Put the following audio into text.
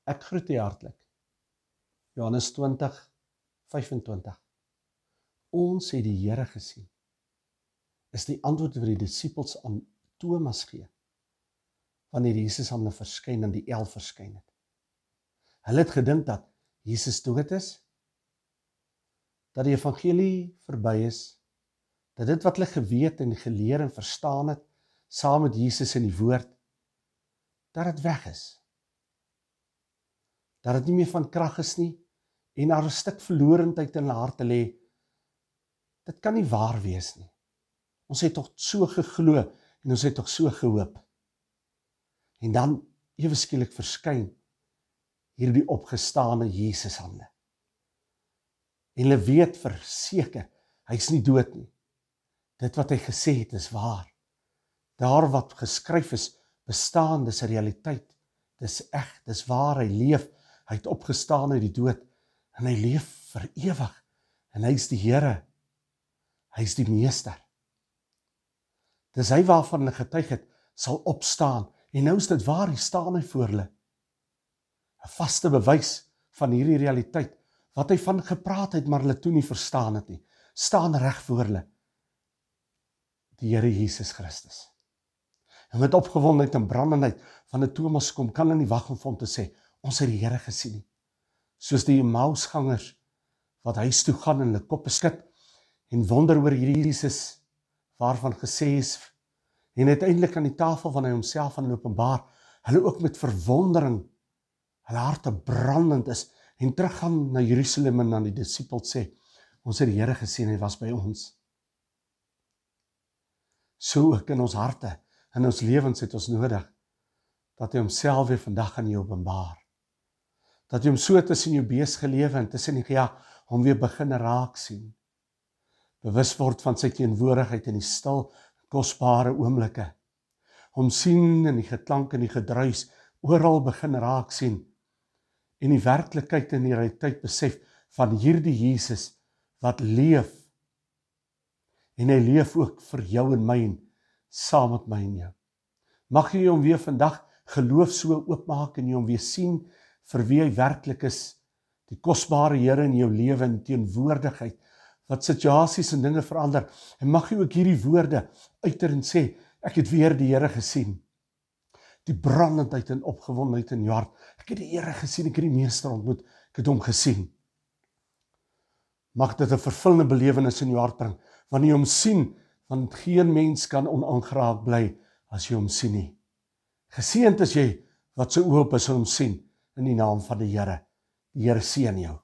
Ek groet u hartlik. Johannes 20:25. Ons het die Here gesien. Is die antwoord wat die disippels aan Thomas gee, wanneer Jesus aan hulle verskyn en die 11 verskyn het. Hulle het gedink dat Jesus dood is, dat die evangelie verby is, dat dit wat hulle geweet en geleer en verstaan het, saam met Jesus en die woord, dat dit weg is. Dat dit nie meer van krag is nie, en daar 'n stuk verlorendheid in hulle harte lê. Dit kan nie waar wees nie. Ons het tog so geglo, en ons het tog so gehoop. En dan, ewe skielik verskyn hierdie opgestane Jesus aan hulle. En hulle weet verseker, hy's nie dood nie. Dit wat hy gesê het is waar. Daar wat geskryf is, bestaan, dis 'n realiteit. Dis eg, dis waar, hy leef, hy het opgestaan uit die dood, en hy leef vir ewig, en hy is die Here, hy is die Meester. Dis hy waarvan hulle getuig het, sal opstaan, en nou is dit waar, hy staan hy voor hulle. 'n Vaste bewys van hierdie realiteit, wat hy van gepraat het, maar hulle toe nie verstaan het nie, staan reg voor hulle. Die Here Jesus Christus. En met opgewondenheid en brandendheid van 'n Thomas kom, kan hulle nie wag om vir hom te sê, ons het die Here gesien nie. Soos die Emmausgangers, wat huis toe gaan en hulle koppe skud, en wonder oor hierdie Jesus, waarvan gesê is, en uiteindelik aan die tafel van hy homself aan openbaar, hulle ook met verwondering, hulle harte brandend is, en teruggaan na Jerusalem en aan die disippels sê, ons het die Here gesien, hy was by ons. So ook in ons harte, in ons lewens het ons nodig, dat hy homself weer vandag aan jou openbaar. Dat jy hom so tussen jou besige lewe en tussen die gejaag, hom weer begin raak sien. Bewus word van sy teenwoordigheid in die stil, kosbare oomblikke. Hom sien in die geklank en die gedruis, oral begin raak sien. En die werklikheid en die realiteit besef van hierdie Jesus wat leef. En hy leef ook vir jou en my en saam met my en jou. Mag jy hom weer vandag geloof so oopmaak en jy hom weer sien vir wie hy werklik is, die kosbare Here in jou lewe en teenwoordigheid, wat situasies en dinge verander, en mag jy ook hierdie woorde uiter en sê, ek het weer die Here gesien, die brandendheid en opgewondenheid in jou hart, ek het die Here gesien, ek het die Meester ontmoet, ek het hom gesien. Mag dit 'n vervullende belewenis in jou hart bring, wanneer jy hom sien, want geen mens kan onaangeraak bly, as jy hom sien nie. Geseënd is jy, wat sy oë op is en hom sien, in die naam van die Here. Die Here seën jou.